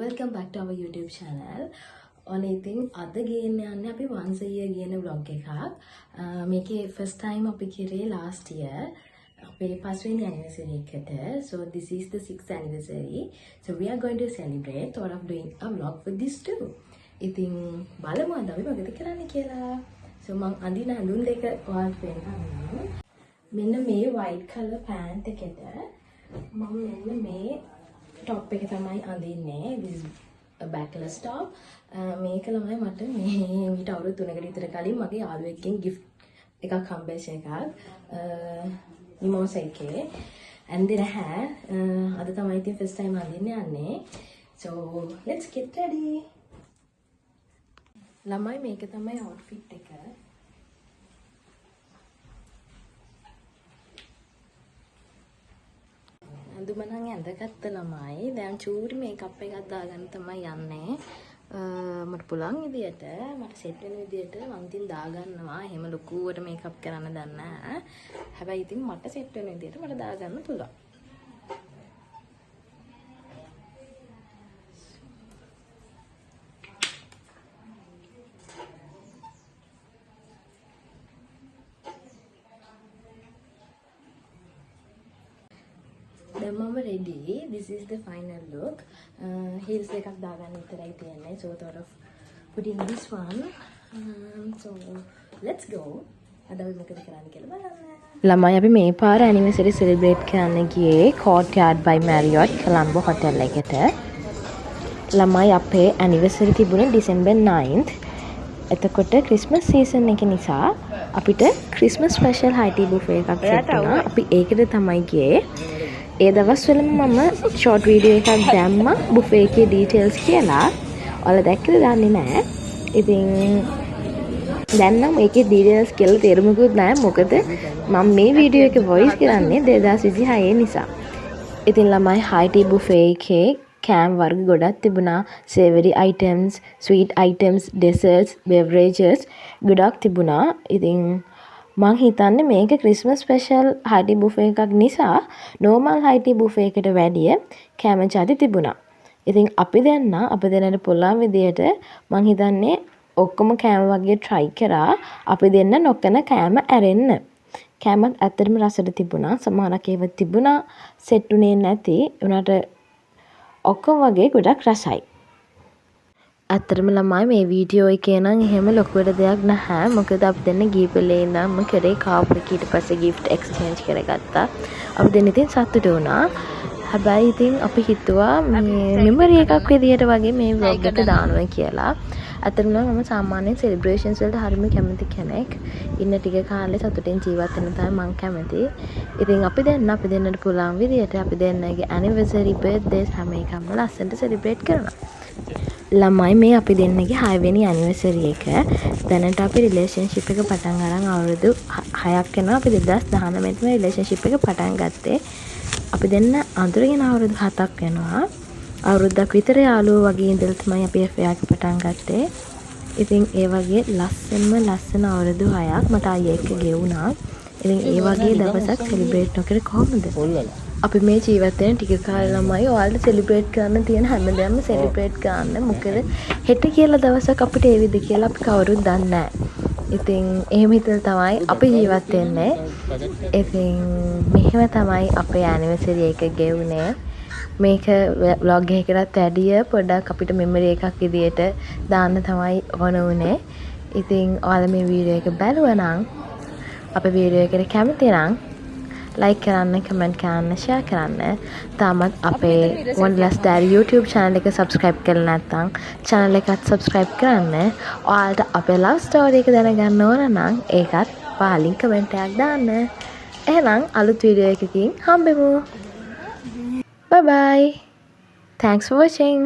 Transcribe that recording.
welcome back to our YouTube channel. ඔන්න ඉතින් අද ගේන්න යන්නේ අපි once a year ගේන vlog එකක්. මේකේ first time අපි කරේ last year. අපේ පස්වෙනි anniversary එකට. So this is the 6th anniversary. So we are going to celebrate. Thought of doing a vlog for this too. ඉතින් බලමු අද අපි මොකද කරන්නේ කියලා. So මම අඳින හඳුන් දෙක ඔයාලට පෙන්නන්නම්. මෙන්න මේ white color pant එකට මම මෙන්න මේ top එක තමයි අඳින්නේ. This is a backless top. මේක ළමයි මට මේ මීට අවුරුදු 3කට විතර කලින් මගේ යාළුවෙක්ගෙන් gift එකක් හම්බෙච්ච එකක්. Mimosa එකේ. ඇඳින හැ අද තමයි ඉතින් first time අඳින්න යන්නේ. So let's get ready. ළමයි මේක තමයි outfit එක. අඳුම නම් ඇඳගත්ත ළමයි දැන් චූරි මේකප් එකක් දාගන්න තමයි යන්නේ. මට පුළුවන් විදියට මට සෙට් වෙන විදියට මම ඉතින් දාගන්නවා. එහෙම ලොකුවට මේකප් කරන්න දන්නේ නැහැ. හැබැයි ඉතින් මට සෙට් වෙන විදියට මට දාගන්න පුළුවන්. Then mama ready. This is the final look. Heels එකක් දාගන්න විතරයි තියෙන්නේ. So thought of putting this one. So let's go. අද අපි මොකද කරන්න කියලා බලන්න. ළමයි අපි මේ පාර anniversary celebrate කරන්න ගියේ Courtyard by Marriott Colombo hotel එකට. ළමයි අපේ anniversary තිබුණේ December 9th. එතකොට Christmas season එක නිසා අපිට Christmas special high tea buffet එකක් set වුණා. අපි ඒකට තමයි ගියේ. ඒ දවස්වලම මම ෂෝට් වීඩියෝ එකක් දැම්මා බුෆේ එකේ ඩීටේල්ස් කියලා. ඔයාලා දැක්කද දන්නේ නැහැ. ඉතින් දැන් නම් ඒකේ ඩීටේල්ස් කියලා තේරුමකුත් නැහැ. මොකද මම මේ වීඩියෝ එක වොයිස් කරන්නේ 2026 නිසා. ඉතින් ළමයි high tea buffet එකේ කෑම වර්ග ගොඩක් තිබුණා. savory items, sweet items, desserts, beverages ගොඩක් තිබුණා. ඉතින් මං හිතන්නේ මේක Christmas special high tea buffet එකක් නිසා normal high tea buffet එකට වැඩිය කැම ජාති තිබුණා. ඉතින් අපි දෙන්නට පුළුවන් විදියට මං හිතන්නේ ඔක්කොම කෑම වගේ try කරා. අපි දෙන්න නොකන කෑම ඇරෙන්න. කෑමත් ඇත්තටම රසට තිබුණා. සමහරක් ඒවා තිබුණා සෙට් උනේ නැති. උනාට ඔක්කොම වගේ ගොඩක් රසයි. ඇත්තටම ළමයි මේ වීඩියෝ එකේ නම් එහෙම ලොකුවට දෙයක් නැහැ. මොකද අපි දෙන්න ගීපලේ ඉඳන්ම කරේ කාප් එක ඊට පස්සේ gift exchange කරගත්තා. අපි දෙන්න ඉතින් සතුටු වුණා. හැබැයි ඉතින් අපි හිතුවා මේ මෙමරි එකක් විදියට වගේ මේ vlog එක දානවා කියලා. ඇත්තටම මම සාමාන්‍යයෙන් celebrations වලට හරිම කැමති කෙනෙක්. ඉන්න ටික කාලේ සතුටින් ජීවත් වෙන්න තමයි මම කැමති. ඉතින් අපි දෙන්නට පුළුවන් විදියට අපි දෙන්නගේ anniversary birthdays හැම එකක්ම ලස්සනට celebrate කරනවා. ළමයි මේ අපි දෙන්නගේ 6 වෙනි anniversary එක. දැනට අපි relationship එක පටන් අරන් අවුරුදු 6ක් වෙනවා. අපි 2019 ම relationship එක පටන් ගත්තේ. අපි දෙන්න අඳුරගෙන අවුරුදු 7ක් වෙනවා. අවුරුද්දක් විතර යාළුවෝ වගේ ඉඳලා තමයි අපි affair එක පටන් ගත්තේ. ඉතින් ඒ වගේ ලස්සන අවුරුදු 6ක් මට අයියා එක්ක ගෙවුණා. ඉතින් ඒ වගේ දවසක් celebrate නොකර කොහොමද? අපි මේ ජීවත් වෙන ටික කාලෙ ළමයි ඔයාලට සෙලිබ්‍රේට් කරන්න තියෙන හැමදේම සෙලිබ්‍රේට් කරන්න. මොකද හෙට කියලා දවසක් අපිට ඒවිද කියලා අපි කවුරුත් දන්නේ නැහැ. ඉතින් එහෙම හිතලා තමයි අපි ජීවත් වෙන්නේ. ඉතින් මෙහෙම තමයි අපේ ඇනිවර්සරි එක ගෙවුනේ. මේක vlog එකකටත් වැඩිය පොඩ්ඩක් අපිට මෙමරි එකක් විදියට දාන්න තමයි ඕන උනේ. ඉතින් ඔයාලා මේ වීඩියෝ එක බැලුවා නම් අපේ වීඩියෝ එකට කැමති නම් like කරන්න, comment කරන්න, share කරන්න. තාමත් අපේ Wonderlust Diary YouTube channel එක subscribe කරලා නැත්නම් channel එකත් subscribe කරන්න. ඔයාලට අපේ love story එක දැනගන්න ඕන නම් ඒකත් පහලින් comment එකක් දාන්න. එහෙනම් අලුත් වීඩියෝ එකකින් හම්බෙමු. Bye bye. Thanks for watching.